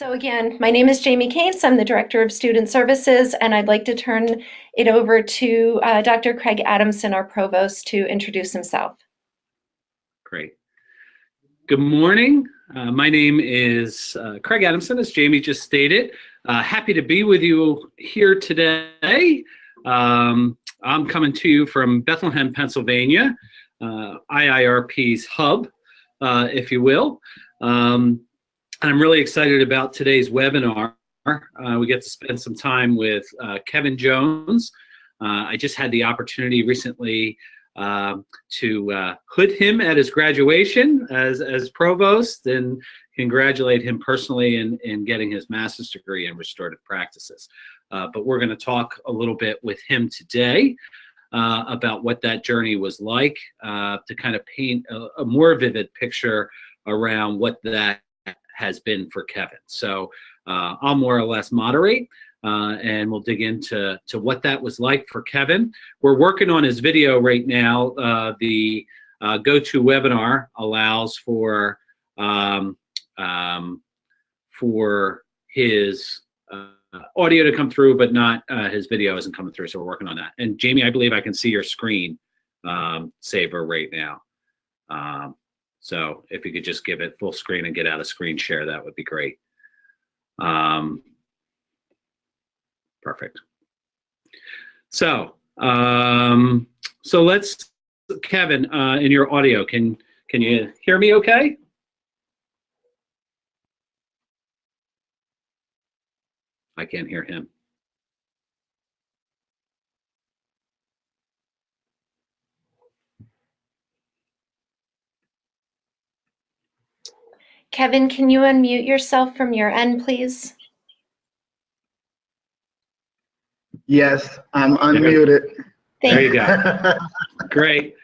So again, my name is Jamie Kaintz. I'm the Director of Student Services, and I'd like to turn it over to Dr. Craig Adamson, our Provost, to introduce himself. Great. Good morning. My name is Craig Adamson, as Jamie just stated. Happy to be with you here today. I'm coming to you from Bethlehem, Pennsylvania, IIRP's hub, if you will. I'm really excited about today's webinar. We get to spend some time with Kevin Jones. I just had the opportunity recently to hood him at his graduation as provost and congratulate him personally in getting his master's degree in restorative practices. But we're going to talk a little bit with him today about what that journey was like, to kind of paint a more vivid picture around what that has been for Kevin. So I'll more or less moderate and we'll dig into what that was like for Kevin. We're working on his video right now. The GoToWebinar allows for his audio to come through, but not his video isn't coming through, so we're working on that. And Jamie, I believe I can see your screen saver right now. So if you could just give it full screen and get out of screen share, that would be great. Perfect. So let's, Kevin, in your audio, can you hear me okay? I can't hear him. Kevin, can you unmute yourself from your end, please? Yes, I'm unmuted. There you go. Great.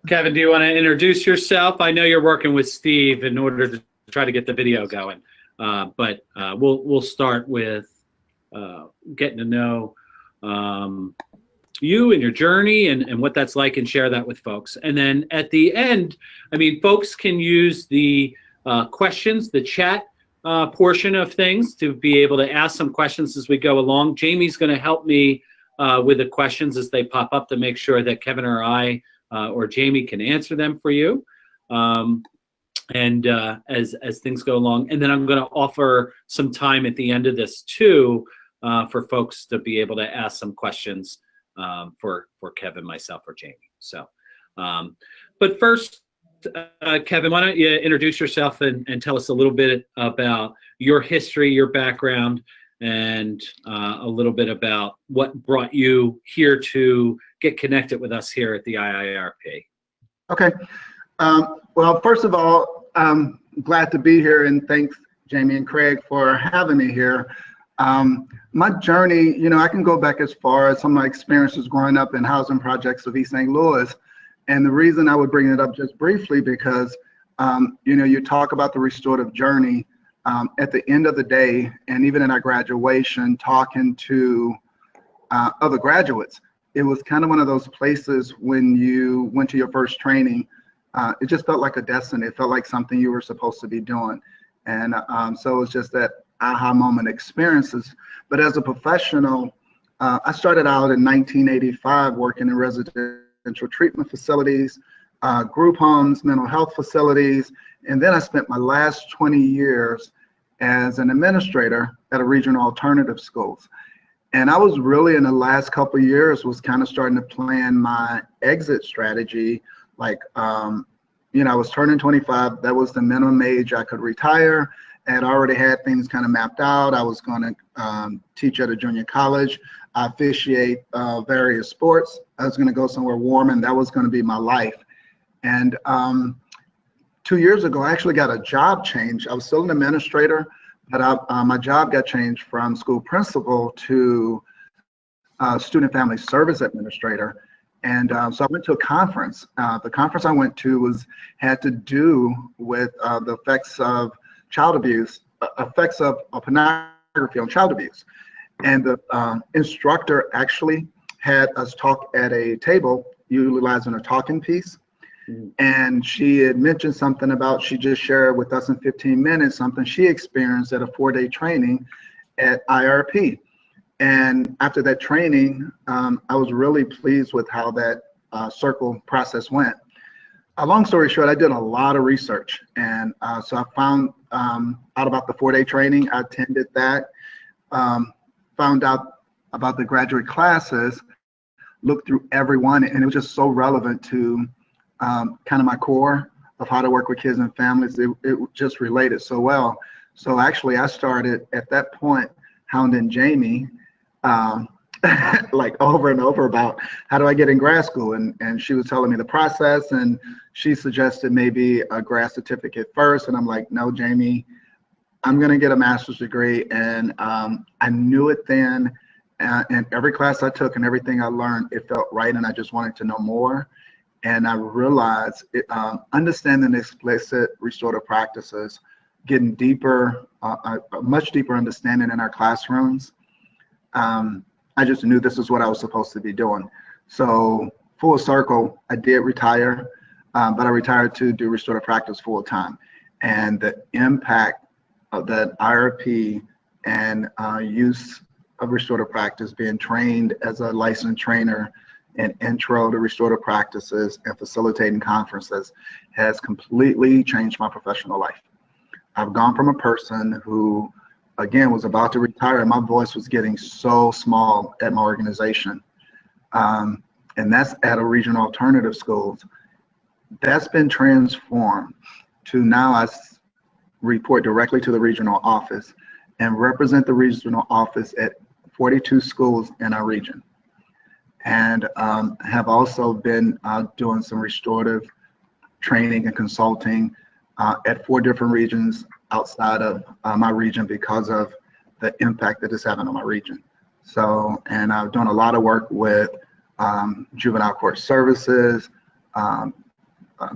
Kevin, do you want to introduce yourself? I know you're working with Steve in order to try to get the video going, but we'll start with getting to know you and your journey and what that's like, and share that with folks. And then at the end, I mean, folks can use the questions, the chat portion of things, to be able to ask some questions as we go along. Jamie's going to help me with the questions as they pop up to make sure that Kevin or I or Jamie can answer them for you. And as things go along, and then I'm going to offer some time at the end of this too for folks to be able to ask some questions for Kevin, myself, or Jamie. So, but first, Kevin, why don't you introduce yourself and tell us a little bit about your history, your background, and a little bit about what brought you here to get connected with us here at the IIRP. Okay. Well, first of all, I'm glad to be here, and thanks, Jamie and Craig, for having me here. My journey, you know, I can go back as far as some of my experiences growing up in housing projects of East St. Louis. And the reason I would bring it up just briefly, because, you know, you talk about the restorative journey at the end of the day, and even in our graduation, talking to other graduates, it was kind of one of those places when you went to your first training, it just felt like a destiny. It felt like something you were supposed to be doing. And so it was just that aha moment experiences. But as a professional, I started out in 1985 working in residential treatment facilities, group homes, mental health facilities, and then I spent my last 20 years as an administrator at a regional alternative schools. And I was really, in the last couple of years, was kind of starting to plan my exit strategy. Like, you know, I was turning 25. That was the minimum age I could retire. And I already had things kind of mapped out. I was going to teach at a junior college, officiate various sports. I was going to go somewhere warm, and that was going to be my life. And 2 years ago, I actually got a job change. I was still an administrator, but my job got changed from school principal to student family service administrator. And so I went to a conference. The conference I went to had to do with the effects of child abuse, effects of pornography on child abuse. And the instructor actually had us talk at a table, utilizing a talking piece. And she had mentioned something about, she just shared with us in 15 minutes, something she experienced at a 4-day training at IIRP. And after that training, I was really pleased with how that circle process went. Long story short, I did a lot of research. And so I found out about the 4-day training. I attended that, found out about the graduate classes, looked through everyone, and it was just so relevant to kind of my core of how to work with kids and families. It just related so well. So actually, I started at that point hounding Jamie like over and over about how do I get in grad school, and she was telling me the process, and she suggested maybe a grad certificate first, and I'm like, no, Jamie, I'm gonna get a master's degree. And I knew it then, and every class I took and everything I learned, it felt right, and I just wanted to know more. And I realized understanding explicit restorative practices, getting deeper, a much deeper understanding in our classrooms. I just knew this is what I was supposed to be doing. So full circle, I did retire, but I retired to do restorative practice full time. And the impact of that IRP and use of restorative practice, being trained as a licensed trainer in intro to restorative practices and facilitating conferences, has completely changed my professional life. I've gone from a person who, again, was about to retire, and my voice was getting so small at my organization. And that's at a regional alternative schools. That's been transformed to now I report directly to the regional office and represent the regional office at 42 schools in our region. And have also been doing some restorative training and consulting at 4 different regions outside of my region because of the impact that it's having on my region. So, and I've done a lot of work with juvenile court services,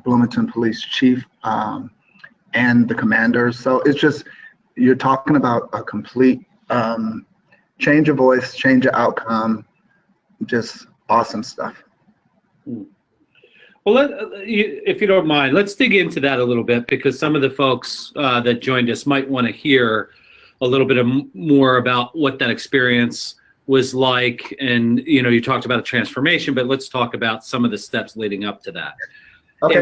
Bloomington Police Chief, and the commanders. So it's just, you're talking about a complete change of voice, change of outcome, just awesome stuff. Well, if you don't mind, let's dig into that a little bit, because some of the folks that joined us might want to hear a little bit more about what that experience was like. And, you know, you talked about a transformation, but let's talk about some of the steps leading up to that. Okay.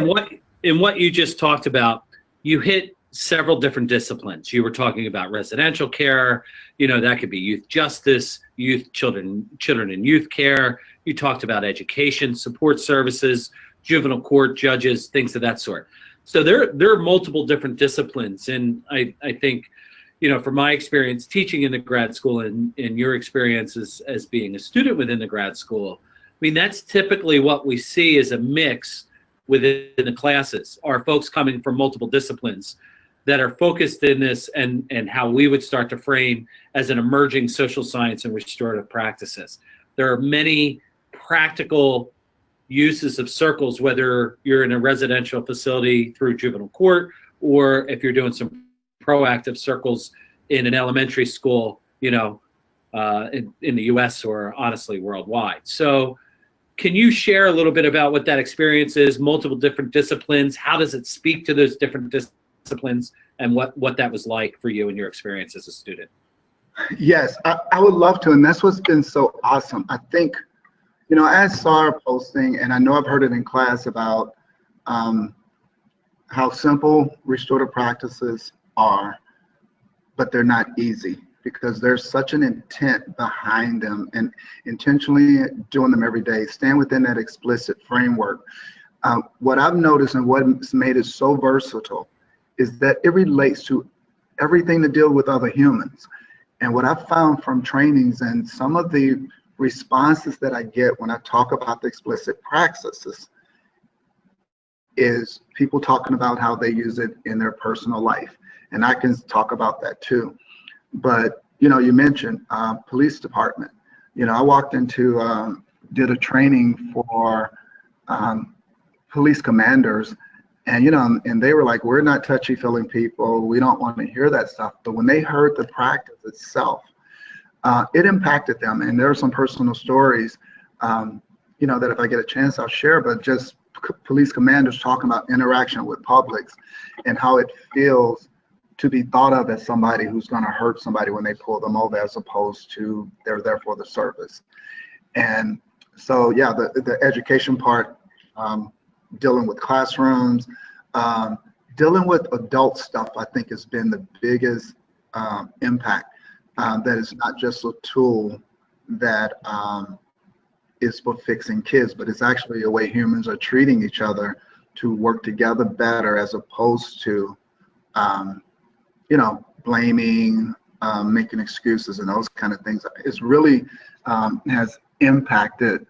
In what you just talked about, you hit several different disciplines. You were talking about residential care, you know, that could be youth justice, children and youth care. You talked about education, support services, juvenile court, judges, things of that sort. So there are multiple different disciplines. And I think, you know, from my experience teaching in the grad school and your experience as being a student within the grad school, I mean, that's typically what we see as a mix within the classes, are folks coming from multiple disciplines that are focused in this, and how we would start to frame as an emerging social science and restorative practices. There are many practical uses of circles, whether you're in a residential facility through juvenile court, or if you're doing some proactive circles in an elementary school, you know, in the US or honestly worldwide. So can you share a little bit about what that experience is, multiple different disciplines? How does it speak to those different disciplines, and what that was like for you and your experience as a student? Yes, I would love to. And that's what's been so awesome. I think, you know, I saw a posting, and I know I've heard it in class about how simple restorative practices are, but they're not easy, because there's such an intent behind them, and intentionally doing them every day, staying within that explicit framework. What I've noticed and what's made it so versatile is that it relates to everything to deal with other humans. And what I've found from trainings and some of the responses that I get when I talk about the explicit practices is people talking about how they use it in their personal life. And I can talk about that too. But, you know, you mentioned police department. You know, I walked into, did a training for police commanders, and, you know, and they were like, we're not touchy-feeling people. We don't want to hear that stuff. But when they heard the practice itself, it impacted them. And there are some personal stories, you know, that if I get a chance, I'll share, but just police commanders talking about interaction with publics and how it feels to be thought of as somebody who's going to hurt somebody when they pull them over, as opposed to they're there for the service. And so, yeah, the education part, dealing with classrooms, dealing with adult stuff, I think has been the biggest impact. That is not just a tool that is for fixing kids, but it's actually a way humans are treating each other to work together better, as opposed to, you know, blaming, making excuses and those kind of things. It's really has impacted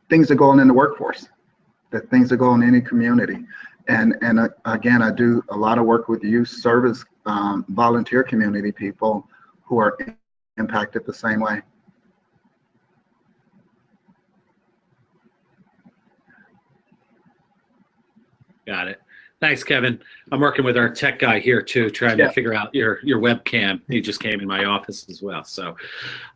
things that go on in the workforce, that things that go on in any community. And again, I do a lot of work with youth service, volunteer community people who are impacted the same way. Got it. Thanks, Kevin. I'm working with our tech guy here too, trying to figure out your webcam. He just came in my office as well, so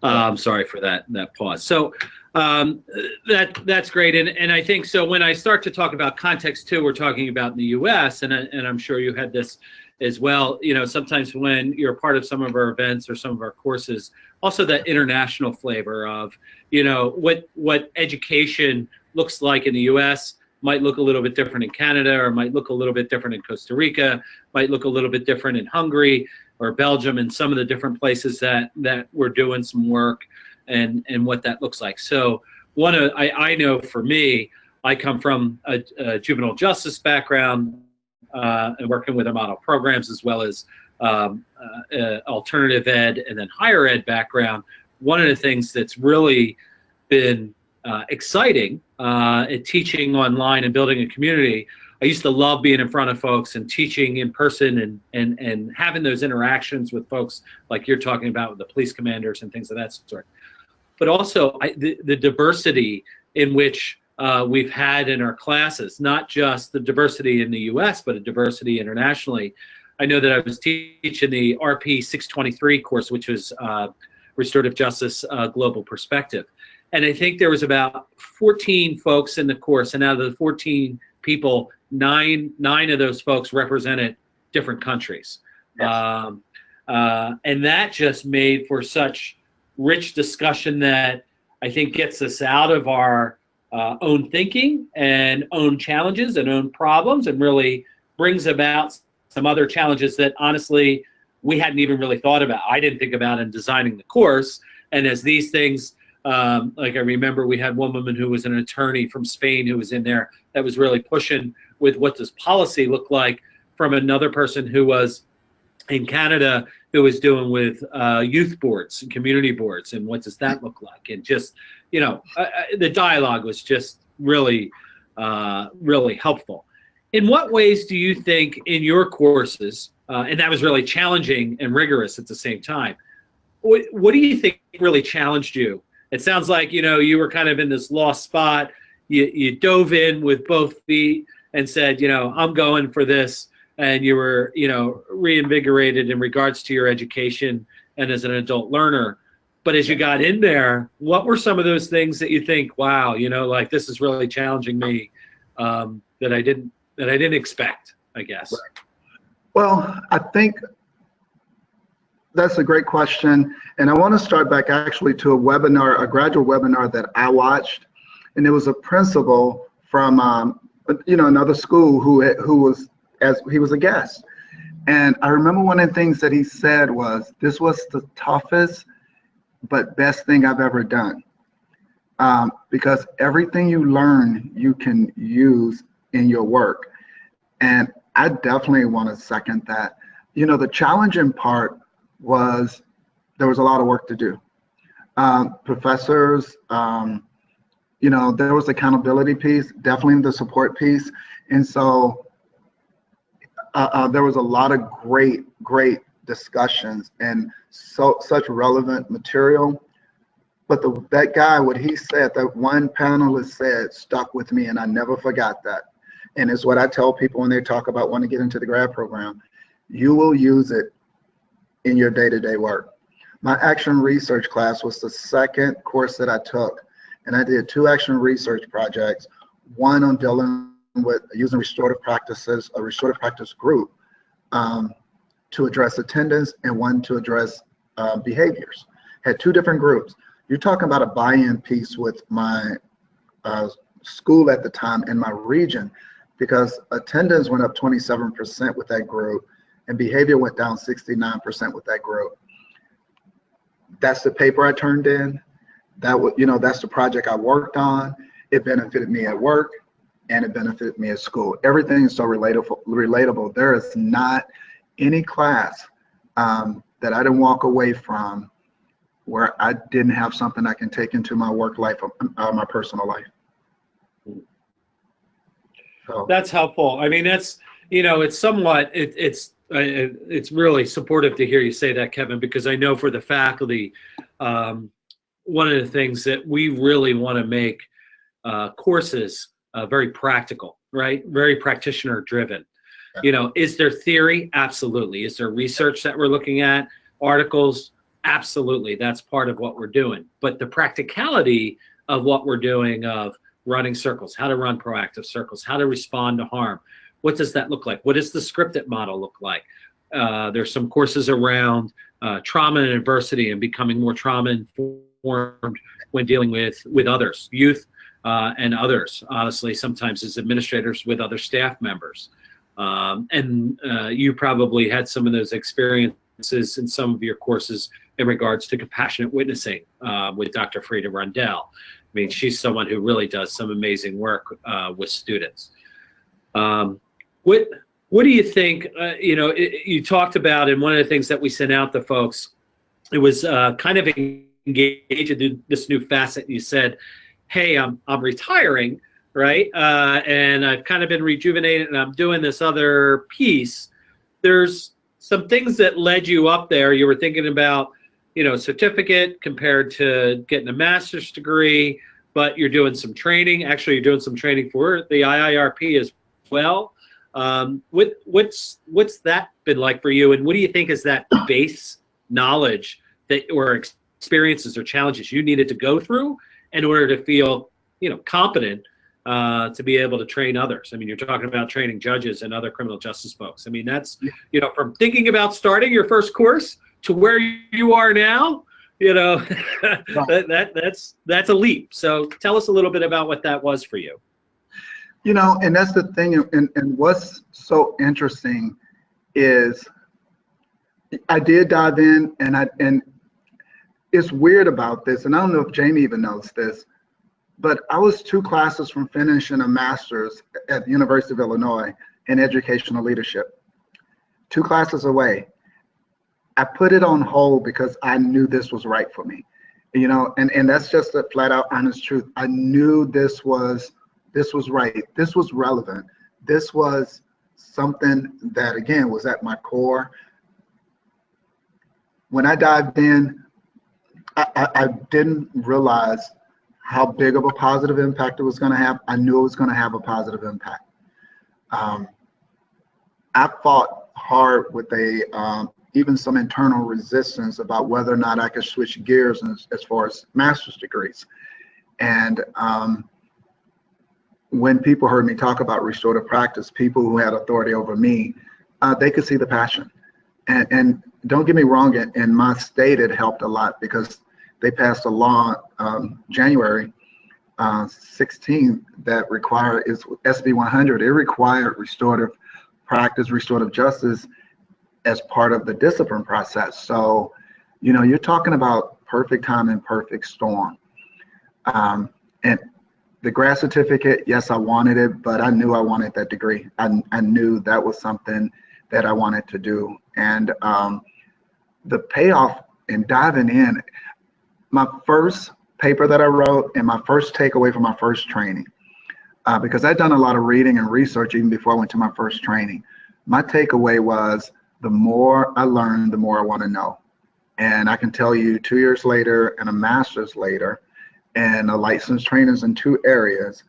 I'm sorry for that pause. So that's great, and I think so. When I start to talk about context too, we're talking about in the U.S. and I'm sure you had this as well. You know, sometimes when you're a part of some of our events or some of our courses, also that international flavor of, you know, what education looks like in the U.S. might look a little bit different in Canada, or might look a little bit different in Costa Rica, might look a little bit different in Hungary or Belgium, and some of the different places that we're doing some work and what that looks like. So I know for me, I come from a juvenile justice background and working with the model programs, as well as alternative ed and then higher ed background. One of the things that's really been exciting at teaching online and building a community. I used to love being in front of folks and teaching in person and having those interactions with folks like you're talking about with the police commanders and things of that sort. But also the diversity in which we've had in our classes, not just the diversity in the US, but a diversity internationally. I know that I was teaching the RP 623 course, which was Restorative Justice Global Perspective. And I think there was about 14 folks in the course, and out of the 14 people, nine of those folks represented different countries. Yes. And that just made for such rich discussion that I think gets us out of our own thinking and own challenges and own problems, and really brings about some other challenges that honestly we hadn't even really thought about. I didn't think about in designing the course. And as these things, like I remember we had one woman who was an attorney from Spain who was in there that was really pushing with what does policy look like, from another person who was in Canada who was doing with youth boards and community boards, and what does that look like? And just, you know, the dialogue was just really, really helpful. In what ways do you think in your courses, and that was really challenging and rigorous at the same time, what do you think really challenged you? It sounds like, you know, you were kind of in this lost spot. You dove in with both feet and said, you know, I'm going for this. And you were, you know, reinvigorated in regards to your education and as an adult learner. But as you got in there, what were some of those things that you think, wow, you know, like this is really challenging me, that I didn't expect, I guess? Right. Well, I think that's a great question. And I want to start back actually to a graduate webinar that I watched. And it was a principal from, you know, another school who was, as he was a guest. And I remember one of the things that he said was, this was the toughest but best thing I've ever done. Because everything you learn, you can use in your work. And I definitely want to second that. You know, the challenging part was there was a lot of work to do. Professors, you know, there was the accountability piece, definitely the support piece. And so there was a lot of great discussions and such relevant material. But that guy, what he said, that one panelist said, stuck with me, and I never forgot that. And it's what I tell people when they talk about wanting to get into the grad program. You will use it in your day-to-day work. My action research class was the second course that I took, and I did 2 action research projects. one on dealing with using restorative practices, a restorative practice group to address attendance, and one to address behaviors. Had two different groups. You're talking about a buy-in piece with my school at the time in my region, because attendance went up 27% with that group and behavior went down 69% with that group. That's the paper I turned in. That was, that's the project I worked on. It benefited me at work and it benefited me at school. Everything is so relatable. There is not any class that I didn't walk away from where I didn't have something I can take into my work life or my personal life. So that's helpful. I mean, that's, it's somewhat, it's really supportive to hear you say that, Kevin, because I know for the faculty, one of the things that we really want to make courses very practical, right? Very practitioner driven. Is there theory? Absolutely. Is there research that we're looking at? Articles? Absolutely. That's part of what we're doing. But the practicality of what we're doing, of running circles, how to run proactive circles, how to respond to harm, what does that look like? What does the scripted model look like? There's some courses around trauma and adversity and becoming more trauma informed when dealing with others, youth and others, honestly, sometimes as administrators with other staff members. And you probably had some of those experiences in some of your courses in regards to compassionate witnessing with Dr. Frida Rundell. I mean, she's someone who really does some amazing work with students. What do you think, you talked about, and one of the things that we sent out to folks, it was kind of engaged in this new facet. You said, hey, I'm retiring, right? And I've kind of been rejuvenated and I'm doing this other piece. There's some things that led you up there. You were thinking about, certificate compared to getting a master's degree, but you're doing some training. Actually, you're doing some training for the IIRP as well. What's that been like for you? And what do you think is that base knowledge that, or experiences or challenges you needed to go through in order to feel, competent to be able to train others? I mean, you're talking about training judges and other criminal justice folks. I mean, that's, from thinking about starting your first course to where you are now, that's a leap. So tell us a little bit about what that was for you. And that's the thing, and what's so interesting is I did dive in, and it's weird about this, and I don't know if Jamie even knows this, but I was 2 classes from finishing a master's at the University of Illinois in educational leadership. 2 classes away. I put it on hold because I knew this was right for me, and that's just a flat out honest truth. I knew this was right. This was relevant. This was something that, again, was at my core. When I dived in, I didn't realize how big of a positive impact it was going to have. I knew it was going to have a positive impact. I fought hard with even some internal resistance about whether or not I could switch gears as far as master's degrees. And when people heard me talk about restorative practice, people who had authority over me, they could see the passion. And don't get me wrong, in my state, it helped a lot because they passed a law January 16th that is SB 100. It required restorative practice, restorative justice as part of the discipline process. So, you're talking about perfect time and perfect storm. And the grad certificate, yes, I wanted it, but I knew I wanted that degree. I knew that was something that I wanted to do. And the payoff in diving in, my first paper that I wrote and my first takeaway from my first training, because I'd done a lot of reading and research even before I went to my first training, my takeaway was the more I learn, the more I want to know. And I can tell you 2 years later and a master's later and a licensed trainers in 2 areas,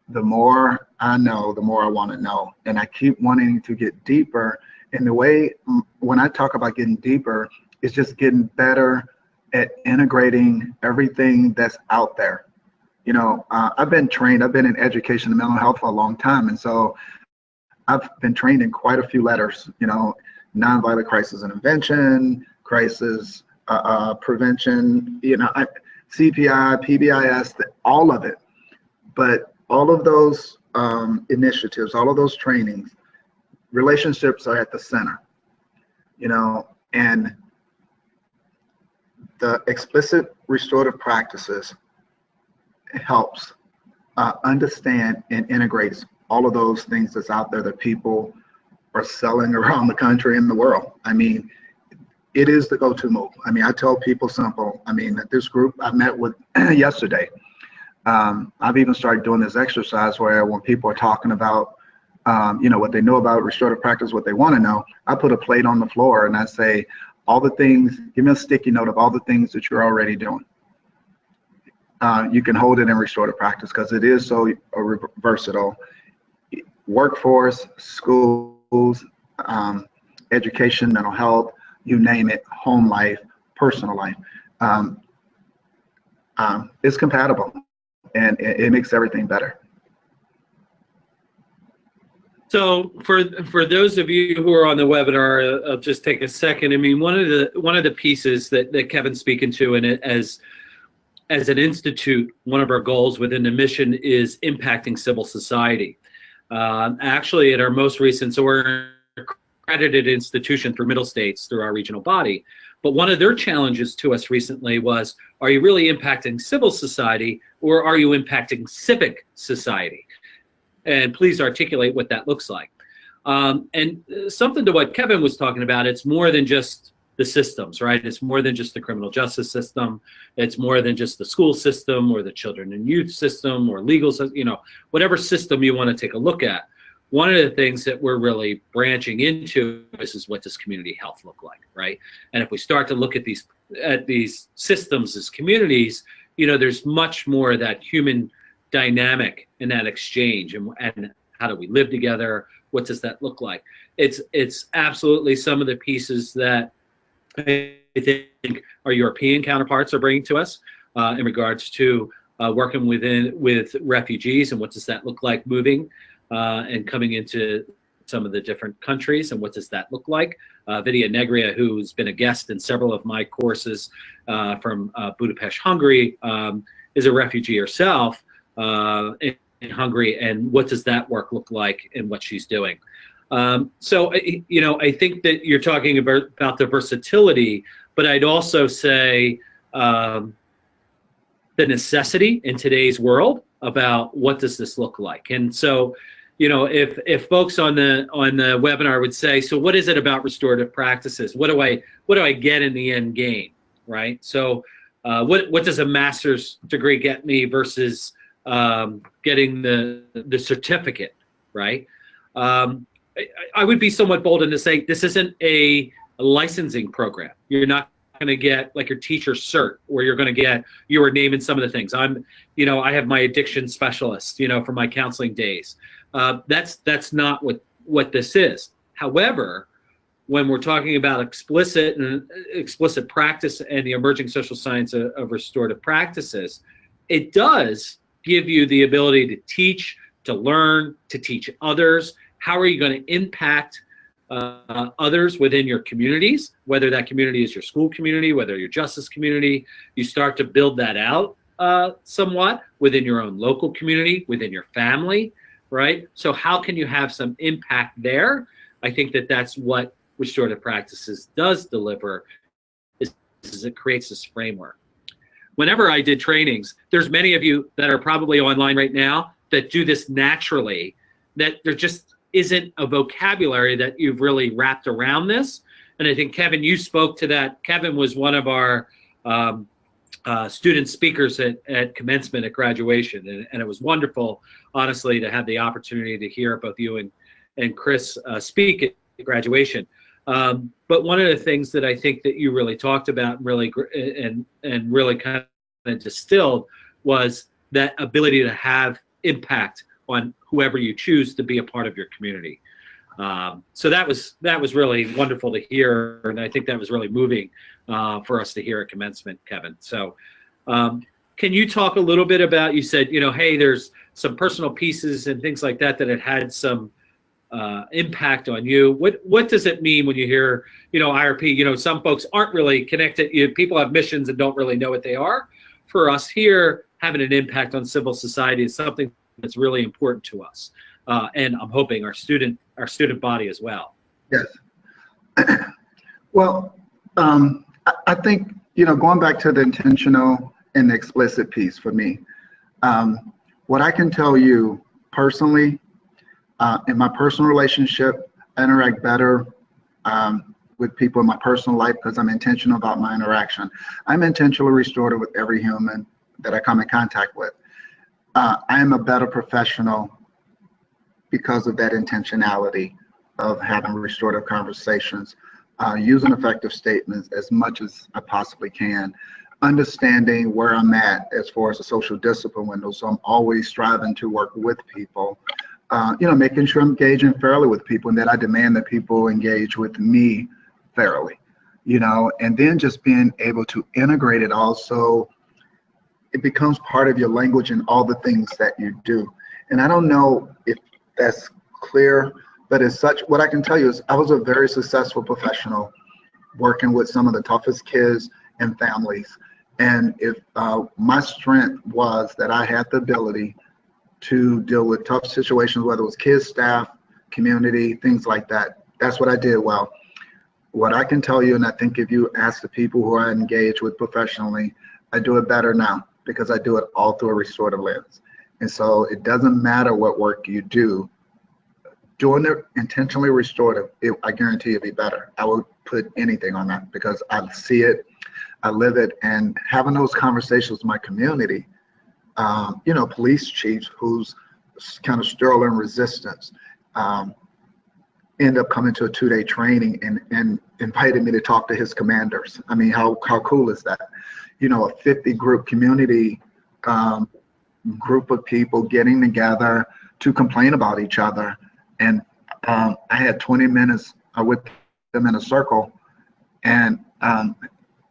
the more I know, the more I want to know. And I keep wanting to get deeper. And the way, when I talk about getting deeper, it's just getting better at integrating everything that's out there. I've been trained, I've been in education and mental health for a long time. And so I've been trained in quite a few letters, nonviolent crisis intervention, crisis prevention, CPI, PBIS, all of it. But all of those initiatives, all of those trainings, relationships are at the center, and the explicit restorative practices helps understand and integrates all of those things that's out there that people are selling around the country and the world. I mean, it is the go-to move. I mean, I tell people simple. I mean, this group I met with yesterday, I've even started doing this exercise where when people are talking about, what they know about restorative practice, what they want to know, I put a plate on the floor and I say, all the things, give me a sticky note of all the things that you're already doing. You can hold it in restorative practice because it is so versatile. Workforce, schools, education, mental health, you name it, home life, personal life. It's compatible and it makes everything better. So for those of you who are on the webinar, I'll just take a second. I mean, one of the pieces that Kevin's speaking to, and as an institute, one of our goals within the mission is impacting civil society. Actually, at our most recent, so we're an accredited institution through Middle States through our regional body. But one of their challenges to us recently was, are you really impacting civil society or are you impacting civic society? And please articulate what that looks like. And something to what Kevin was talking about, it's more than just the systems, right? It's more than just the criminal justice system. It's more than just the school system or the children and youth system or legal system, whatever system you want to take a look at. One of the things that we're really branching into is what does community health look like, right? And if we start to look at these systems as communities, there's much more of that human dynamic in that exchange, and how do we live together? What does that look like? It's absolutely some of the pieces that I think our European counterparts are bringing to us in regards to working with refugees, and what does that look like moving and coming into some of the different countries, and what does that look like? Vidya Negria, who's been a guest in several of my courses from Budapest, Hungary, is a refugee herself in Hungary, and what does that work look like and what she's doing. So, I think that you're talking about the versatility, but I'd also say the necessity in today's world about what does this look like. And so, if folks on the webinar would say, so what is it about restorative practices? What do I get in the end game, right? So, what does a master's degree get me versus getting the certificate, right? I would be somewhat bold in to say this isn't a licensing program. You're not going to get like your teacher's cert, or you're going to get your name in some of the things. I have my addiction specialist, from my counseling days. That's not what this is. However, when we're talking about explicit practice and the emerging social science of restorative practices, it does give you the ability to teach, to learn, to teach others. How are you going to impact others within your communities, whether that community is your school community, whether your justice community? You start to build that out somewhat within your own local community, within your family, right? So how can you have some impact there? I think that's what restorative practices does deliver, is it creates this framework. Whenever I did trainings, there's many of you that are probably online right now that do this naturally, that there just isn't a vocabulary that you've really wrapped around this. And I think, Kevin, you spoke to that. Kevin was one of our student speakers at commencement, at graduation. And it was wonderful, honestly, to have the opportunity to hear both you and Chris speak at graduation. But one of the things that I think that you really talked about and really kind of distilled was that ability to have impact on whoever you choose to be a part of your community. So that was really wonderful to hear, and I think that was really moving for us to hear at commencement, Kevin. So can you talk a little bit about, you said, hey, there's some personal pieces and things like that that had some impact on you. What does it mean when you hear, IRP? Some folks aren't really connected. People have missions and don't really know what they are. For us here, having an impact on civil society is something that's really important to us, and I'm hoping our student body as well. Yes. Well, I think going back to the intentional and the explicit piece for me, what I can tell you personally. In my personal relationship, I interact better with people in my personal life because I'm intentional about my interaction. I'm intentionally restorative with every human that I come in contact with. I am a better professional because of that intentionality of having restorative conversations, using effective statements as much as I possibly can, understanding where I'm at as far as a social discipline window. So I'm always striving to work with people. Making sure I'm engaging fairly with people and that I demand that people engage with me fairly, and then just being able to integrate it also, it becomes part of your language and all the things that you do. And I don't know if that's clear, but as such, what I can tell you is I was a very successful professional working with some of the toughest kids and families. And if my strength was that I had the ability to deal with tough situations, whether it was kids, staff, community, things like that. That's what I did well. What I can tell you, and I think if you ask the people who I engage with professionally, I do it better now because I do it all through a restorative lens. And so it doesn't matter what work you do, doing it intentionally restorative, I guarantee it'll be better. I would put anything on that because I see it, I live it, and having those conversations with my community, police chiefs who's kind of sterling resistance, end up coming to a 2-day training and invited me to talk to his commanders. I mean, how cool is that? A 50 group community group of people getting together to complain about each other. And I had 20 minutes with them in a circle, and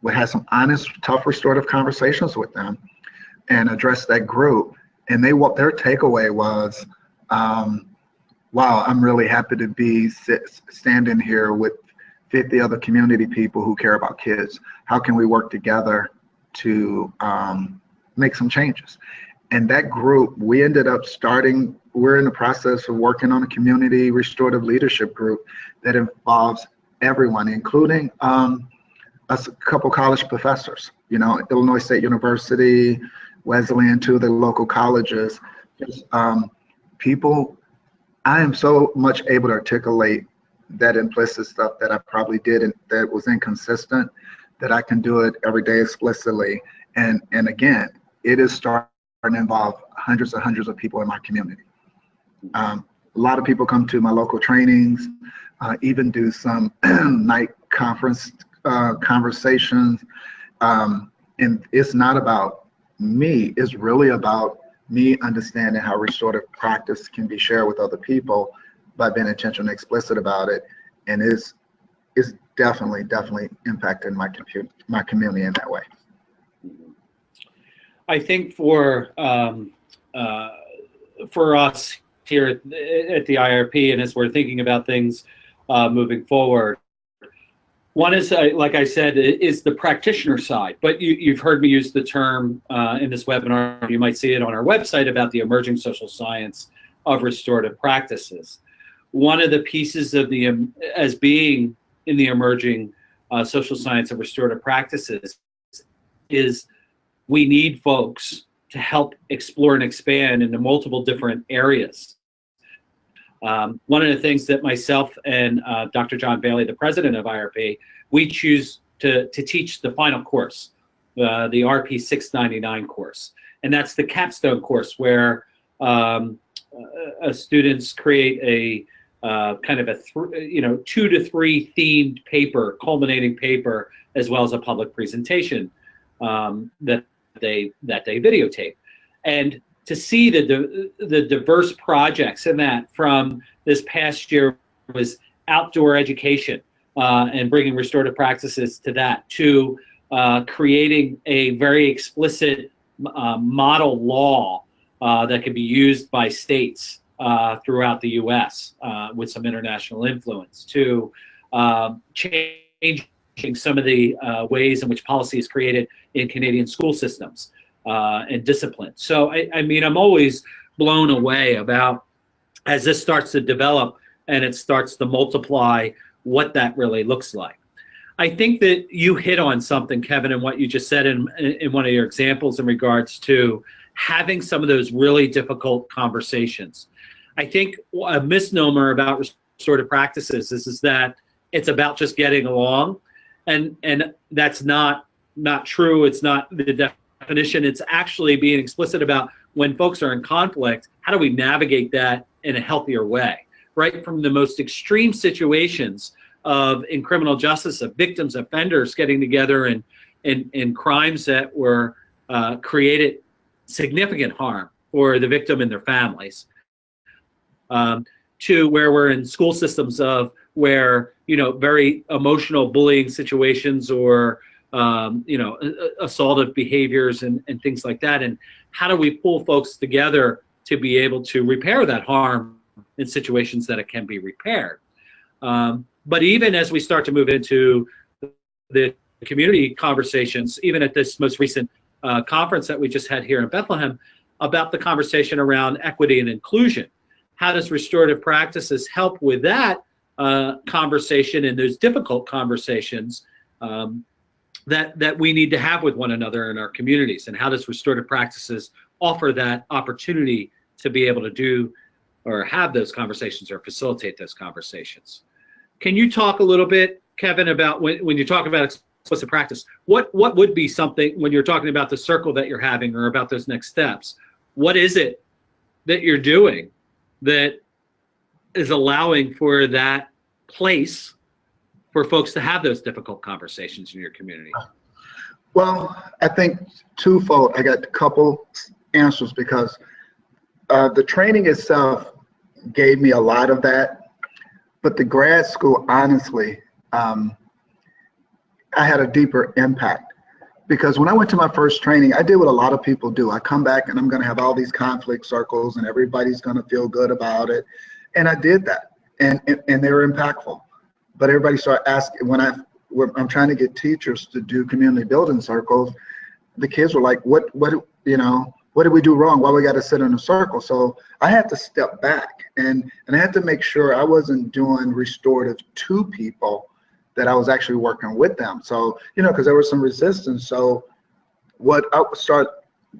we had some honest, tough, restorative conversations with them and address that group. And their takeaway was, wow, I'm really happy to be standing here with 50 other community people who care about kids. How can we work together to make some changes? And that group, we ended up we're in the process of working on a community restorative leadership group that involves everyone, including a couple college professors, Illinois State University, Wesleyan, two of the local colleges. People, I am so much able to articulate that implicit stuff that I probably did and that was inconsistent, that I can do it every day explicitly. And again, it is starting to involve hundreds and hundreds of people in my community. A lot of people come to my local trainings, even do some night conference conversations. And it's not about me, it's really about me understanding how restorative practice can be shared with other people by being intentional and explicit about it. And it's definitely impacted my community in that way. I think for us here at the IIRP, and as we're thinking about things moving forward, one is, like I said, is the practitioner side. But you've heard me use the term in this webinar. You might see it on our website about the emerging social science of restorative practices. One of the pieces of as being in the emerging social science of restorative practices is we need folks to help explore and expand into multiple different areas. One of the things that myself and Dr. John Bailey, the president of IIRP, we choose to teach the final course, the RP 699 course. And that's the capstone course where students create a kind of a 2 to 3 themed paper, culminating paper, as well as a public presentation that they videotape. And to see the diverse projects in that from this past year was outdoor education and bringing restorative practices to that, to creating a very explicit model law that can be used by states throughout the U.S. With some international influence to changing some of the ways in which policy is created in Canadian school systems and discipline. So I mean, I'm always blown away about as this starts to develop and it starts to multiply what that really looks like. I think that you hit on something, Kevin, in what you just said in one of your examples in regards to having some of those really difficult conversations. I think a misnomer about restorative practices is that it's about just getting along, and that's not true. It's not the definition. It's actually being explicit about when folks are in conflict, how do we navigate that in a healthier way, right? From the most extreme situations in criminal justice of victims, offenders getting together in crimes that were created significant harm for the victim and their families, to where we're in school systems of where, you know, very emotional bullying situations or, you know, assaultive behaviors and things like that. And how do we pull folks together to be able to repair that harm in situations that it can be repaired? But even as we start to move into the community conversations, even at this most recent conference that we just had here in Bethlehem, about the conversation around equity and inclusion. How does restorative practices help with that conversation and those difficult conversations that we need to have with one another in our communities? And how does restorative practices offer that opportunity to be able to do or have those conversations or facilitate those conversations? Can you talk a little bit, Kevin, about when you talk about explicit practice, what would be something when you're talking about the circle that you're having or about those next steps? What is it that you're doing that is allowing for that place for folks to have those difficult conversations in your community? Well, I think twofold. I got a couple answers because the training itself gave me a lot of that. But the grad school, honestly, I had a deeper impact because when I went to my first training, I did what a lot of people do. I come back and I'm going to have all these conflict circles and everybody's going to feel good about it. And I did that and they were impactful. But everybody started asking when I'm trying to get teachers to do community building circles, the kids were like, what did we do wrong? Why we got to sit in a circle? So I had to step back and I had to make sure I wasn't doing restorative to people, that I was actually working with them. So, you know, because there was some resistance. So what I started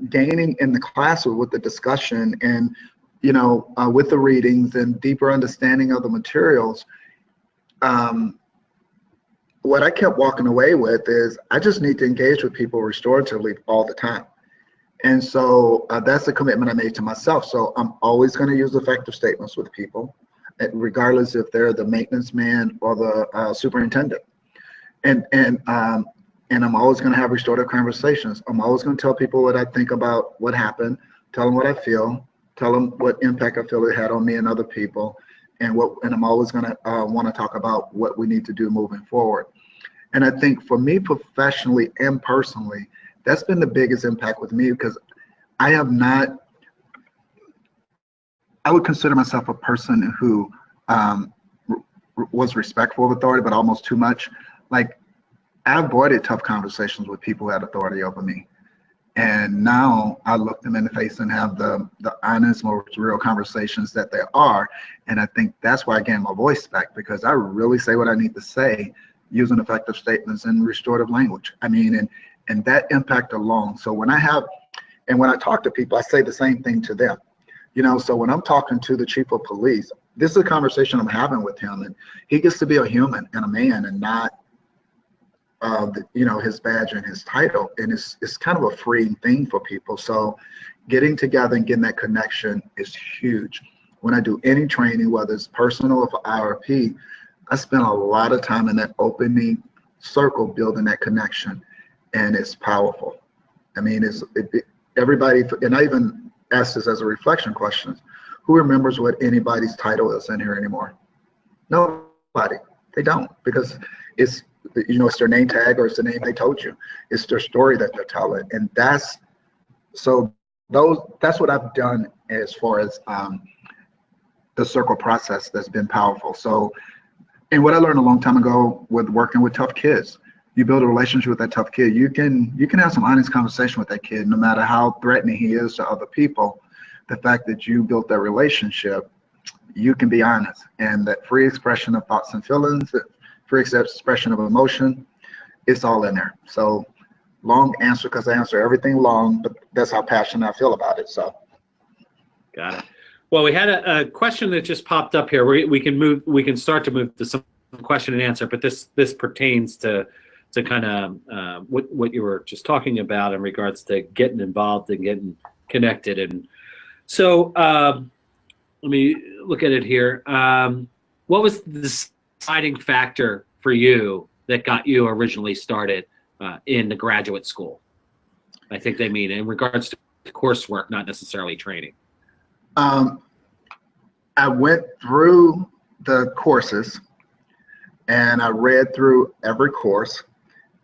gaining in the class with the discussion and, you know, with the readings and deeper understanding of the materials, what I kept walking away with is I just need to engage with people restoratively all the time. And so that's a commitment I made to myself. So I'm always going to use effective statements with people, regardless if they're the maintenance man or the superintendent. And I'm always going to have restorative conversations. I'm always going to tell people what I think about what happened, tell them what I feel, tell them what impact I feel it had on me and other people, and I'm always going to want to talk about what we need to do moving forward. And I think for me professionally and personally, that's been the biggest impact with me because I would consider myself a person who was respectful of authority, but almost too much. Like, I avoided tough conversations with people who had authority over me. And now I look them in the face and have the honest, more real conversations that they are. And I think that's why I gained my voice back, because I really say what I need to say using effective statements and restorative language. I mean, and that impact alone. So when I talk to people, I say the same thing to them. You know, so when I'm talking to the chief of police, this is a conversation I'm having with him, and he gets to be a human and a man and not, his badge and his title. And it's kind of a freeing thing for people. So getting together and getting that connection is huge. When I do any training, whether it's personal or for IIRP, I spend a lot of time in that opening circle building that connection, and it's powerful. I mean, everybody, and I even asked this as a reflection question, who remembers what anybody's title is in here anymore? Nobody. They don't, because it's their name tag or it's the name they told you. It's their story that they're telling. And that's So that's what I've done as far as the circle process that's been powerful. So, and what I learned a long time ago with working with tough kids, you build a relationship with that tough kid. You can have some honest conversation with that kid, no matter how threatening he is to other people. The fact that you built that relationship, you can be honest, and that free expression of thoughts and feelings, free expression of emotion, it's all in there. So long answer because I answer everything long, but that's how passionate I feel about it. So. Got it. Well, we had a question that just popped up here. We can start to move to some question and answer, but this pertains to kind of what you were just talking about in regards to getting involved and getting connected. And so let me look at it here. What was the deciding factor for you that got you originally started in the graduate school? I think they mean in regards to coursework, not necessarily training. I went through the courses and I read through every course,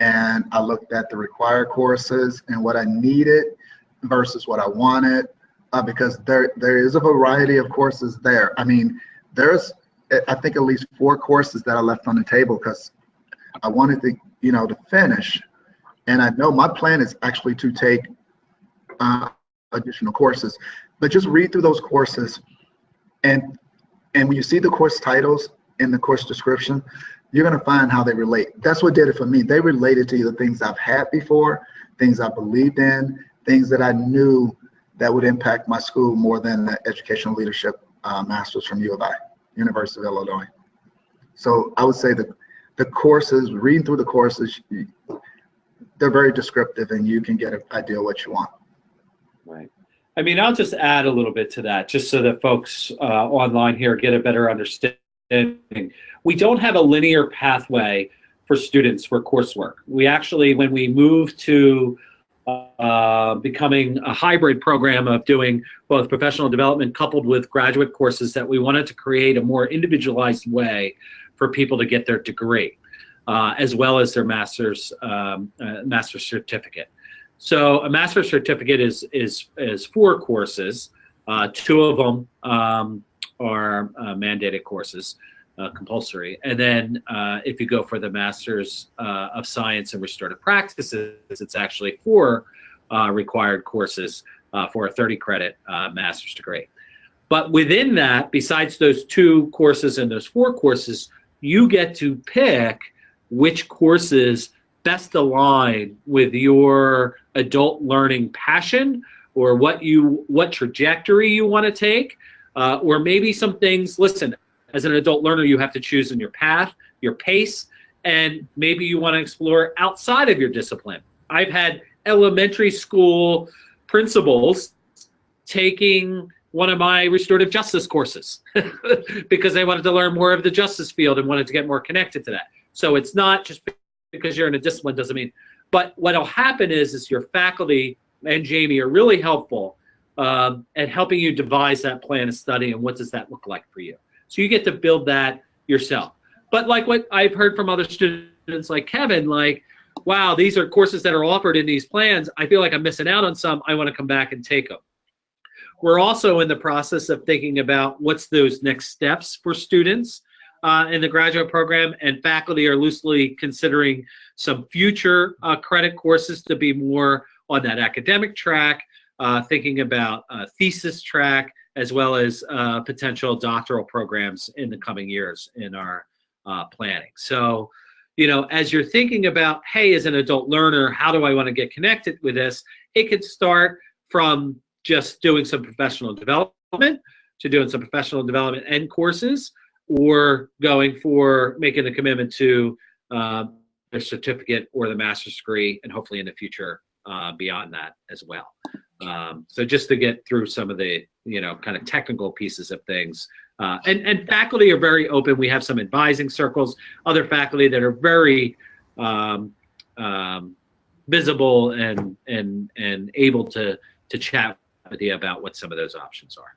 and I looked at the required courses and what I needed versus what I wanted, because there is a variety of courses there. I mean, there's, I think, at least 4 courses that I left on the table because I wanted to, to finish. And I know my plan is actually to take additional courses, but just read through those courses, and when you see the course titles in the course description, you're going to find how they relate. That's what did it for me. They related to either things I've had before, things I believed in, things that I knew that would impact my school more than the educational leadership master's from U of I, University of Illinois. So I would say that the courses, reading through the courses, they're very descriptive, and you can get an idea of what you want. Right. I mean, I'll just add a little bit to that, just so that folks online here get a better understanding. We don't have a linear pathway for students for coursework. We actually, when we moved to becoming a hybrid program of doing both professional development coupled with graduate courses, that we wanted to create a more individualized way for people to get their degree, as well as their master's certificate. So a master's certificate is 4 courses. 2 of them are mandated courses, compulsory. And then if you go for the Master's of Science in Restorative Practices, it's actually 4 required courses for a 30-credit master's degree. But within that, besides those 2 courses and those 4 courses, you get to pick which courses best align with your adult learning passion, or what trajectory you want to take, or maybe some things. Listen, as an adult learner, you have to choose in your path, your pace, and maybe you want to explore outside of your discipline. I've had elementary school principals taking one of my restorative justice courses because they wanted to learn more of the justice field and wanted to get more connected to that. So it's not just because you're in a discipline doesn't mean, but what'll happen is your faculty and Jamie are really helpful at helping you devise that plan of study and what does that look like for you. So you get to build that yourself. But like what I've heard from other students like Kevin, like, wow, these are courses that are offered in these plans. I feel like I'm missing out on some. I want to come back and take them. We're also in the process of thinking about what's those next steps for students in the graduate program, and faculty are loosely considering some future credit courses to be more on that academic track, thinking about thesis track, as well as potential doctoral programs in the coming years in our planning. So, as you're thinking about, hey, as an adult learner, how do I want to get connected with this? It could start from just doing some professional development to doing some professional development end courses, or going for making the commitment to the certificate or the master's degree, and hopefully in the future beyond that as well. So just to get through some of the kind of technical pieces of things, and faculty are very open. We have some advising circles, other faculty that are very visible and able to chat with you about what some of those options are.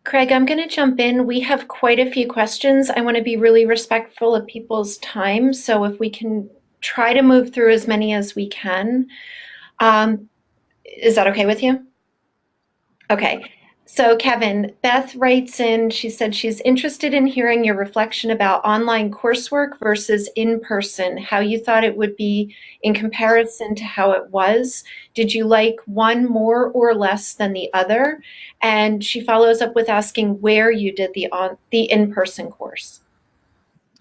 Craig, I'm going to jump in. We have quite a few questions. I want to be really respectful of people's time, so if we can try to move through as many as we can. Is that okay with you? Okay. So Kevin, Beth writes in, she said she's interested in hearing your reflection about online coursework versus in-person, how you thought it would be in comparison to how it was. Did you like one more or less than the other? And she follows up with asking where you did the in-person course.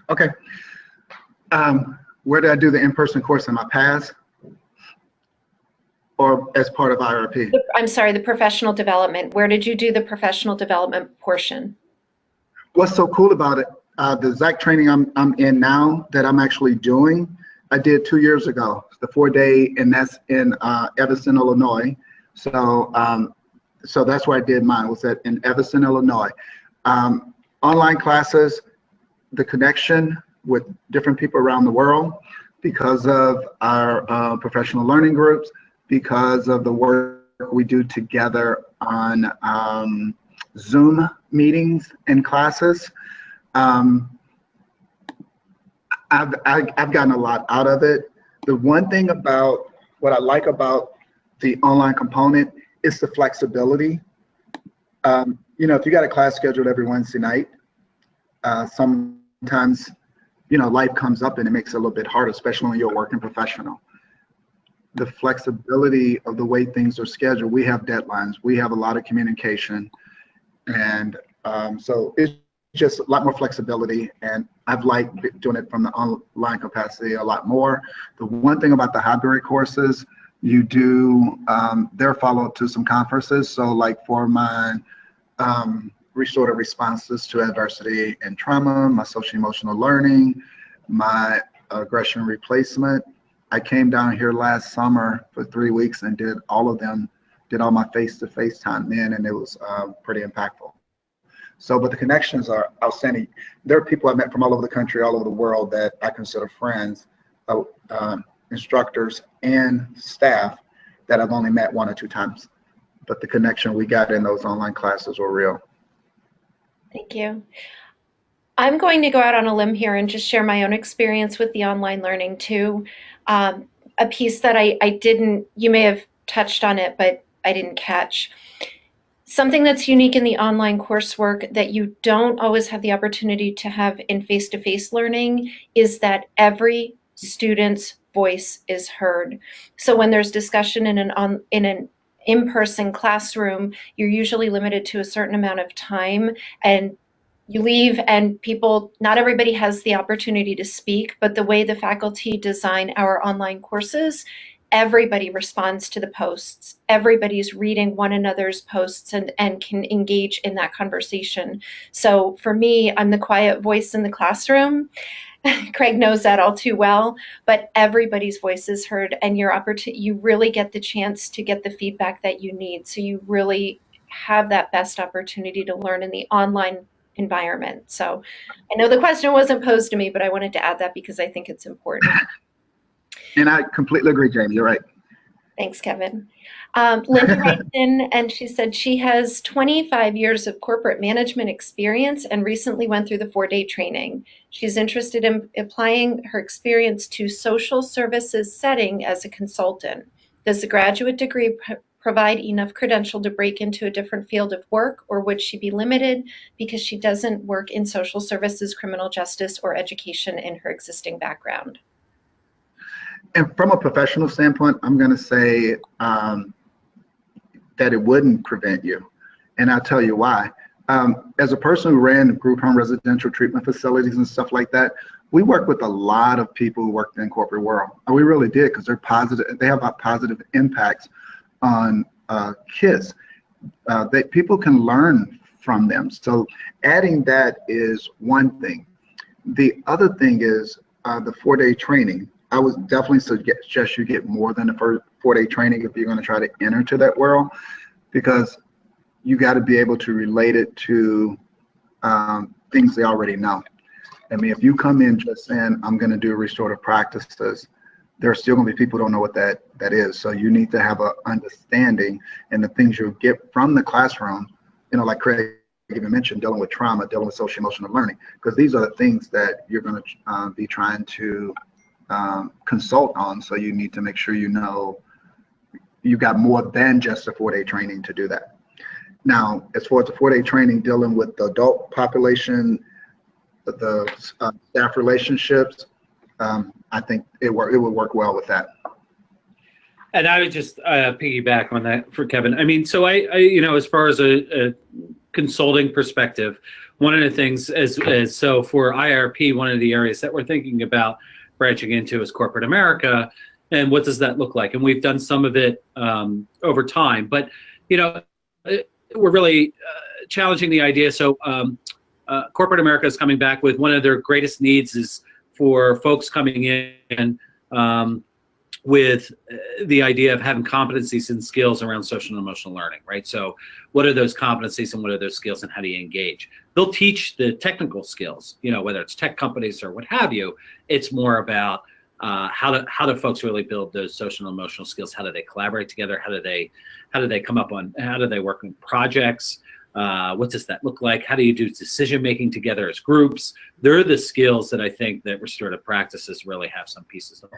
Okay. Where did I do the in-person course in my past? Or as part of IIRP? I'm sorry, the professional development. Where did you do the professional development portion? What's so cool about it, the exact training I'm in now that I'm actually doing, I did 2 years ago, the 4-day, and that's in Evanston, Illinois. So so that's where I did mine, was in Evanston, Illinois. Online classes, the connection with different people around the world because of our professional learning groups, because of the work we do together on Zoom meetings and classes. I've gotten a lot out of it. The one thing about what I like about the online component is the flexibility. You know, if you got a class scheduled every Wednesday night, sometimes, you know, life comes up and it makes it a little bit harder, especially when you're a working professional. The flexibility of the way things are scheduled, we have deadlines, we have a lot of communication, and so it's just a lot more flexibility, and I've liked doing it from the online capacity a lot more. The one thing about the hybrid courses, you do their follow-up to some conferences. So like for my restorative responses to adversity and trauma, my social emotional learning, my aggression replacement, I came down here last summer for 3 weeks and did all of them, did all my face-to-face time then, and it was pretty impactful. So, but the connections are outstanding. There are people I've met from all over the country, all over the world that I consider friends, instructors and staff that I've only met 1 or 2 times. But the connection we got in those online classes were real. Thank you. I'm going to go out on a limb here and just share my own experience with the online learning too. A piece that I didn't, you may have touched on it, but I didn't catch. Something that's unique in the online coursework that you don't always have the opportunity to have in face-to-face learning is that every student's voice is heard. So when there's discussion in an in-person classroom, you're usually limited to a certain amount of time, and you leave and people, not everybody has the opportunity to speak, but the way the faculty design our online courses, everybody responds to the posts. Everybody's reading one another's posts and can engage in that conversation. So for me, I'm the quiet voice in the classroom. Craig knows that all too well, but everybody's voice is heard, and you really get the chance to get the feedback that you need. So you really have that best opportunity to learn in the online environment. So I know the question wasn't posed to me, but I wanted to add that because I think it's important. And I completely agree, Jamie, you're right. Thanks, Kevin. Linda writes in and she said she has 25 years of corporate management experience and recently went through the 4-day training. She's interested in applying her experience to social services setting as a consultant. Does the graduate degree provide enough credential to break into a different field of work, or would she be limited because she doesn't work in social services, criminal justice, or education in her existing background? And from a professional standpoint, I'm going to say that it wouldn't prevent you. And I'll tell you why. As a person who ran group home residential treatment facilities and stuff like that, we work with a lot of people who worked in the corporate world. And we really did, because they're positive. They have a positive impacts on kids. That people can learn from them. So adding that is one thing. The other thing is the 4-day training. I would definitely suggest you get more than the first 4-day training if you're going to try to enter to that world, because you got to be able to relate it to things they already know. I mean, if you come in just saying, I'm going to do restorative practices, there are still going to be people who don't know what that is. So you need to have an understanding, and the things you'll get from the classroom, you know, like Craig even mentioned, dealing with trauma, dealing with social emotional learning, because these are the things that you're going to be trying to consult on. So you need to make sure you know you got more than just a 4-day training to do that. Now, as far as the 4-day training dealing with the adult population, the staff relationships, I think it would work well with that. And I would just piggyback on that for Kevin. I mean, so I you know, as far as a consulting perspective, one of the things so for IIRP, one of the areas that we're thinking about branching into is corporate America, and what does that look like? And we've done some of it over time, but you know, we're really challenging the idea. So corporate America is coming back with one of their greatest needs is for folks coming in with the idea of having competencies and skills around social and emotional learning, right? So what are those competencies and what are those skills and how do you engage? They'll teach the technical skills, you know, whether it's tech companies or what have you. It's more about how do folks really build those social and emotional skills? How do they collaborate together? How do they come up on, how do they work in projects? What does that look like? How do you do decision making together as groups? They're the skills that I think that restorative practices really have some pieces of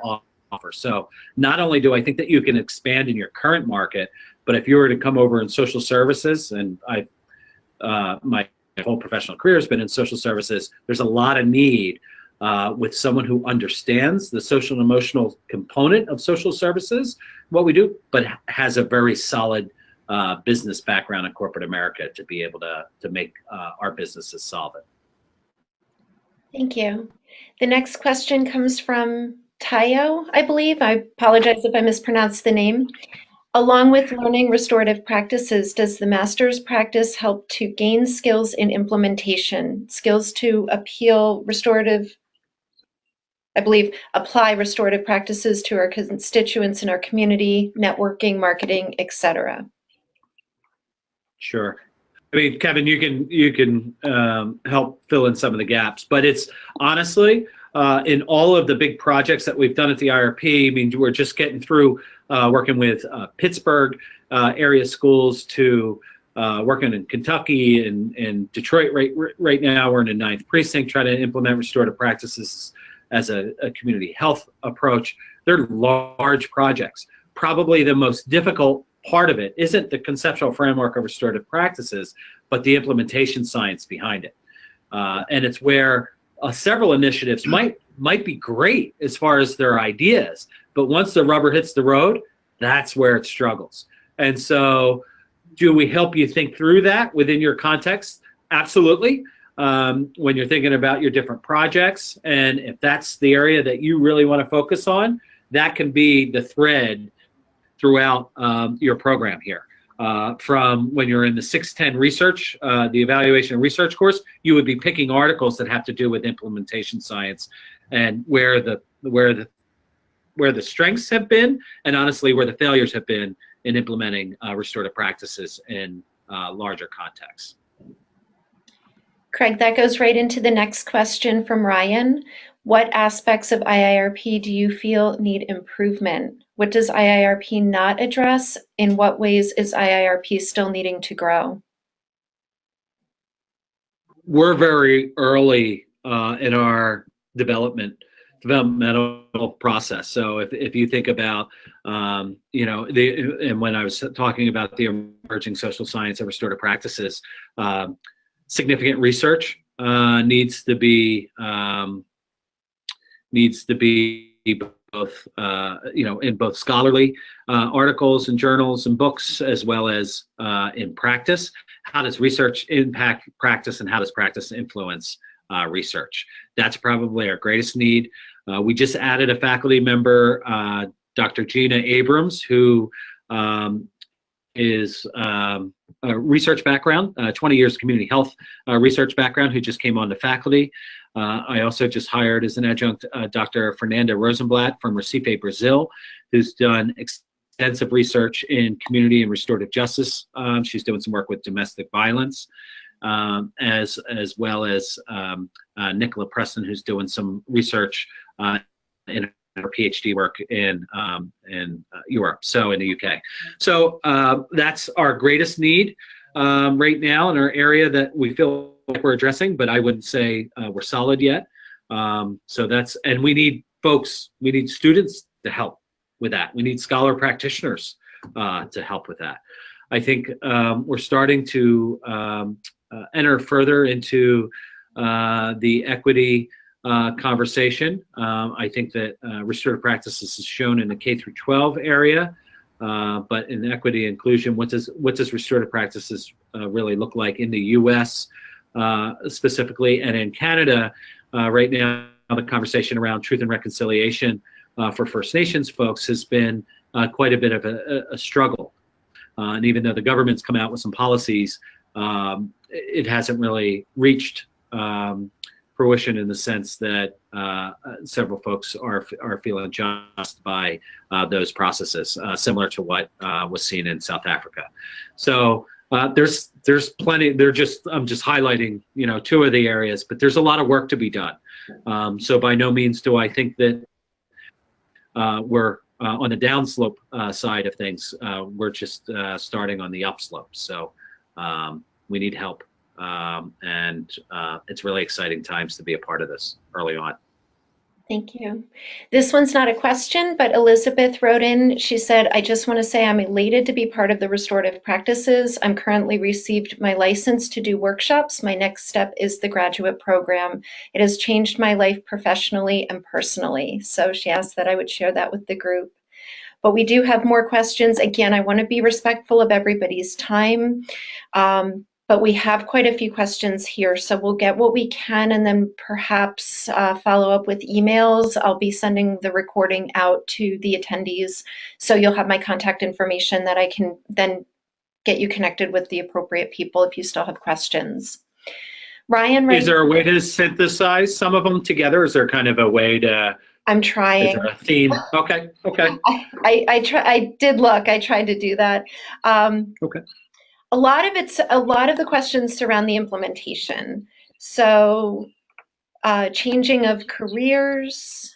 offer. So not only do I think that you can expand in your current market, but if you were to come over in social services, and my whole professional career has been in social services, there's a lot of need with someone who understands the social and emotional component of social services, what we do, but has a very solid business background in corporate America to be able to make our businesses solvent. Thank you. The next question comes from Tayo, I believe. I apologize if I mispronounced the name. Along with learning restorative practices, does the master's practice help to gain skills in implementation, skills to apply restorative practices to our constituents in our community, networking, marketing, etc.? Sure. I mean, Kevin, you can help fill in some of the gaps, but it's honestly, in all of the big projects that we've done at the IIRP, I mean, we're just getting through working with Pittsburgh area schools to working in Kentucky and Detroit right now. We're in the 9th precinct trying to implement restorative practices as a community health approach. They're large projects. Probably the most difficult part of it isn't the conceptual framework of restorative practices, but the implementation science behind it. And it's where several initiatives might be great as far as their ideas, but once the rubber hits the road, that's where it struggles. And so do we help you think through that within your context? Absolutely. When you're thinking about your different projects, and if that's the area that you really want to focus on, that can be the thread throughout your program here. From when you're in the 610 research, the evaluation and research course, you would be picking articles that have to do with implementation science and where the strengths have been, and honestly where the failures have been in implementing restorative practices in larger contexts. Craig, that goes right into the next question from Ryan. What aspects of IIRP do you feel need improvement? What does IIRP not address? In what ways is IIRP still needing to grow? We're very early in our developmental process. So if you think about, you know, and when I was talking about the emerging social science of restorative practices, significant research needs to be both, you know, in both scholarly articles and journals and books, as well as in practice. How does research impact practice, and how does practice influence research? That's probably our greatest need. We just added a faculty member, Dr. Gina Abrams, who is a research background, 20 years community health research background, who just came on to faculty. I also just hired as an adjunct Dr. Fernanda Rosenblatt from Recife, Brazil, who's done extensive research in community and restorative justice. She's doing some work with domestic violence, as well as Nicola Preston, who's doing some research in her Ph.D. work in Europe, so in the UK. So that's our greatest need right now in our area that we feel like we're addressing, but I wouldn't say we're solid yet. So that's, and we need folks, we need students to help with that. We need scholar practitioners to help with that. I think we're starting to enter further into the equity conversation. I think that restorative practices is shown in the K through 12 area, but in equity inclusion, what does restorative practices really look like in the U.S. Specifically, and in Canada right now? The conversation around truth and reconciliation for First Nations folks has been quite a bit of a struggle. And even though the government's come out with some policies, it hasn't really reached fruition in the sense that several folks are feeling just by those processes, similar to what was seen in South Africa. So there's plenty. I'm just highlighting, two of the areas, but there's a lot of work to be done. So by no means do I think that we're on the downslope side of things. We're just starting on the upslope. So we need help, and it's really exciting times to be a part of this early on. Thank you. This one's not a question, but Elizabeth wrote in. She said, I just want to say I'm elated to be part of the restorative practices. I'm currently received my license to do workshops. My next step is the graduate program. It has changed my life professionally and personally. So she asked that I would share that with the group. But we do have more questions. Again, I want to be respectful of everybody's time. But we have quite a few questions here, so we'll get what we can and then perhaps follow up with emails. I'll be sending the recording out to the attendees, so you'll have my contact information that I can then get you connected with the appropriate people if you still have questions. Ryan, is there a way to synthesize some of them together? Is there kind of a way to? I'm trying. Is there a theme? Okay. I did look. I tried to do that. Okay. A lot of the questions surround the implementation. So changing of careers,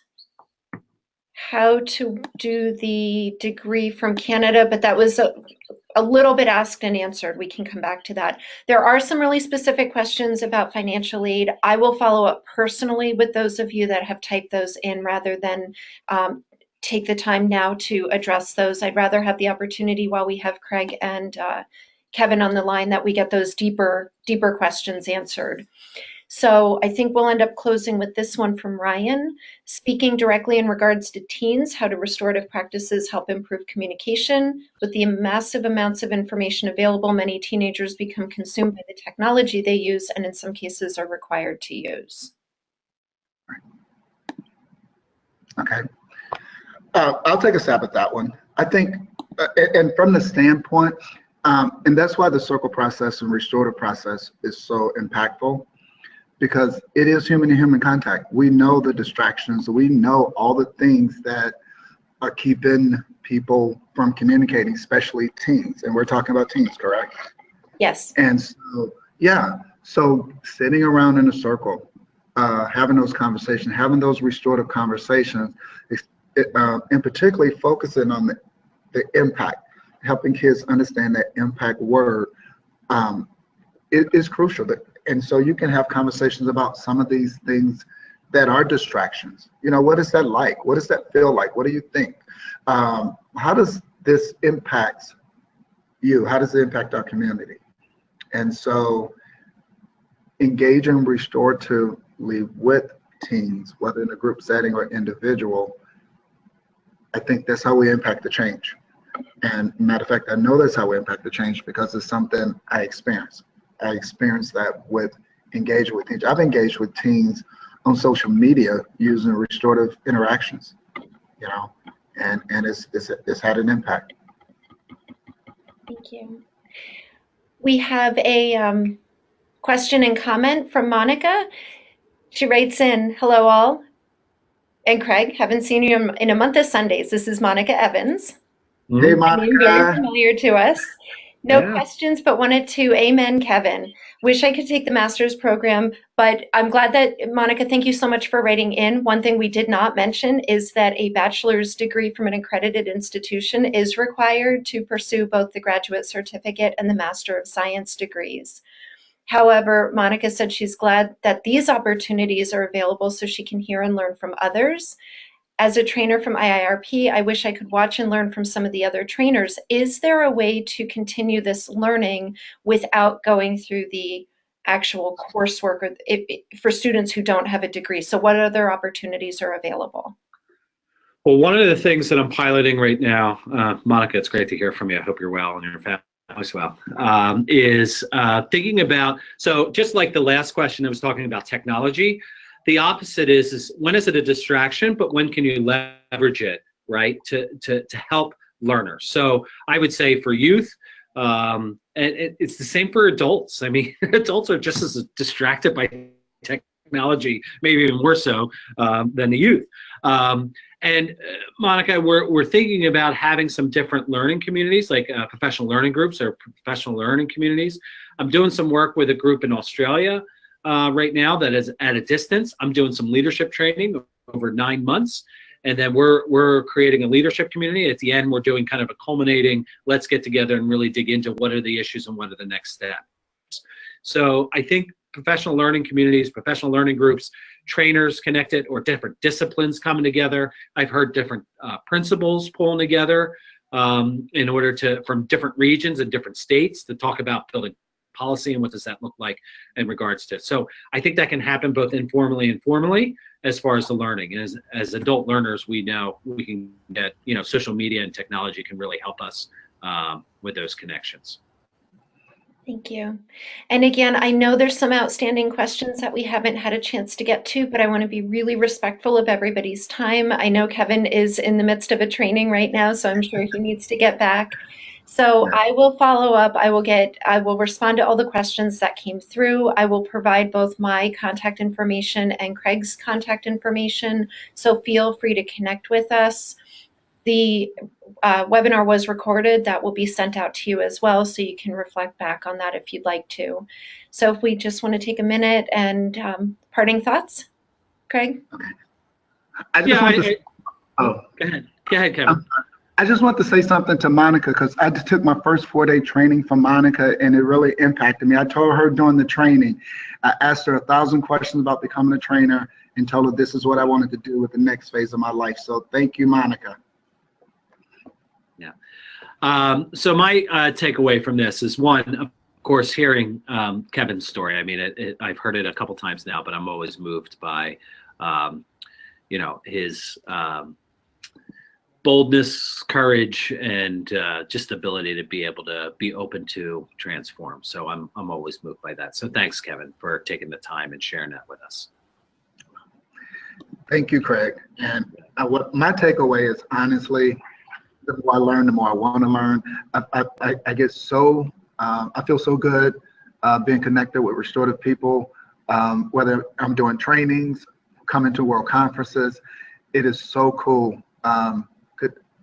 how to do the degree from Canada, but that was a little bit asked and answered. We can come back to that. There are some really specific questions about financial aid. I will follow up personally with those of you that have typed those in rather than take the time now to address those. I'd rather have the opportunity while we have Craig and Kevin on the line that we get those deeper questions answered. So I think we'll end up closing with this one from Ryan. Speaking directly in regards to teens, how do restorative practices help improve communication? With the massive amounts of information available, many teenagers become consumed by the technology they use and in some cases are required to use. Okay. I'll take a stab at that one. I think, and from the standpoint, and that's why the circle process and restorative process is so impactful, because it is human-to-human contact. We know the distractions. We know all the things that are keeping people from communicating, especially teens. And we're talking about teens, correct? Yes. And so, yeah, so sitting around in a circle, having those conversations, having those restorative conversations, and particularly focusing on the impact, helping kids understand that impact word is crucial. And so you can have conversations about some of these things that are distractions. What is that like? What does that feel like? What do you think? How does this impact you? How does it impact our community? And so engaging restoratively with teens, whether in a group setting or individual, I think that's how we impact the change. And matter of fact, I know that's how we impact the change because it's something I experienced. I experienced that with engaging with teens. I've engaged with teens on social media using restorative interactions, and it's had an impact. Thank you. We have a question and comment from Monica. She writes in, hello all. And Craig, haven't seen you in a month of Sundays. This is Monica Evans. Hey, Monica. Very familiar to us. No questions, but wanted to amen, Kevin. Wish I could take the master's program, but I'm glad that, Monica, thank you so much for writing in. One thing we did not mention is that a bachelor's degree from an accredited institution is required to pursue both the graduate certificate and the Master of Science degrees. However, Monica said she's glad that these opportunities are available so she can hear and learn from others. as a trainer from IIRP, I wish I could watch and learn from some of the other trainers. Is there a way to continue this learning without going through the actual coursework or for students who don't have a degree? So what other opportunities are available? Well, one of the things that I'm piloting right now, Monica, it's great to hear from you. I hope you're well and your family as well, is thinking about, so just like the last question I was talking about technology, the opposite is when is it a distraction, but when can you leverage it, right, to help learners? So I would say for youth, and it's the same for adults. I mean, adults are just as distracted by technology, maybe even more so than the youth. Monica, we're thinking about having some different learning communities, like professional learning groups or professional learning communities. I'm doing some work with a group in Australia right now that is at a distance. I'm doing some leadership training over 9 months. And then we're creating a leadership community. At the end, we're doing kind of a culminating, let's get together and really dig into what are the issues and what are the next steps. So I think professional learning communities, professional learning groups, trainers connected, or different disciplines coming together. I've heard different principals pulling together in order to, from different regions and different states, to talk about building policy and what does that look like in regards to. So I think that can happen both informally and formally as far as the learning. And as adult learners, we know we can get, social media and technology can really help us with those connections. Thank you. And again, I know there's some outstanding questions that we haven't had a chance to get to, but I want to be really respectful of everybody's time. I know Kevin is in the midst of a training right now, so I'm sure he needs to get back. So I will follow up. I will respond to all the questions that came through. I will provide both my contact information and Craig's contact information. So feel free to connect with us. The webinar was recorded. That will be sent out to you as well, so you can reflect back on that if you'd like to. So if we just want to take a minute and parting thoughts, Craig? Okay. Go ahead, Kevin. I just want to say something to Monica, because I just took my first 4-day training from Monica, and it really impacted me. I told her during the training, I asked her 1,000 questions about becoming a trainer and told her this is what I wanted to do with the next phase of my life. So thank you, Monica. Yeah. So my takeaway from this is, one, of course, hearing Kevin's story. I mean, I've heard it a couple times now, but I'm always moved by, his boldness, courage, and just ability to be able to be open to transform. So I'm always moved by that. So thanks, Kevin, for taking the time and sharing that with us. Thank you, Craig. And what my takeaway is, honestly, the more I learn, the more I want to learn. I get so, I feel so good being connected with restorative people, whether I'm doing trainings, coming to world conferences. It is so cool.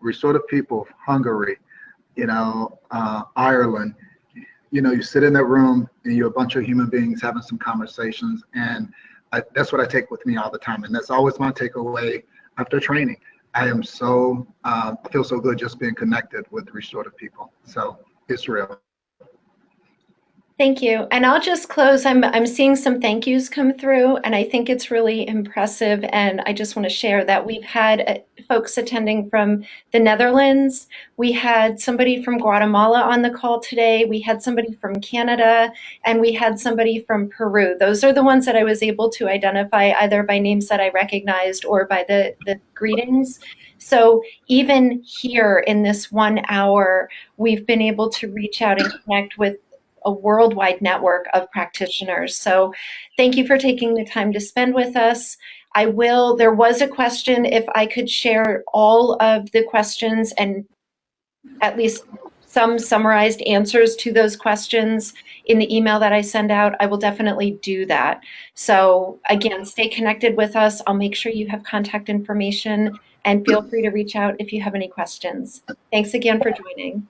Restorative people, Hungary, Ireland, you sit in that room and you're a bunch of human beings having some conversations. And that's what I take with me all the time. And that's always my takeaway after training. I am so, I feel so good just being connected with restorative people. So it's real. Thank you. And I'll just close. I'm seeing some thank yous come through, and I think it's really impressive. And I just want to share that we've had folks attending from the Netherlands. We had somebody from Guatemala on the call today. We had somebody from Canada, and we had somebody from Peru. Those are the ones that I was able to identify either by names that I recognized or by the greetings. So even here in this 1 hour, we've been able to reach out and connect with a worldwide network of practitioners. So thank you for taking the time to spend with us. There was a question, if I could share all of the questions and at least some summarized answers to those questions in the email that I send out, I will definitely do that. So again, stay connected with us. I'll make sure you have contact information, and feel free to reach out if you have any questions. Thanks again for joining.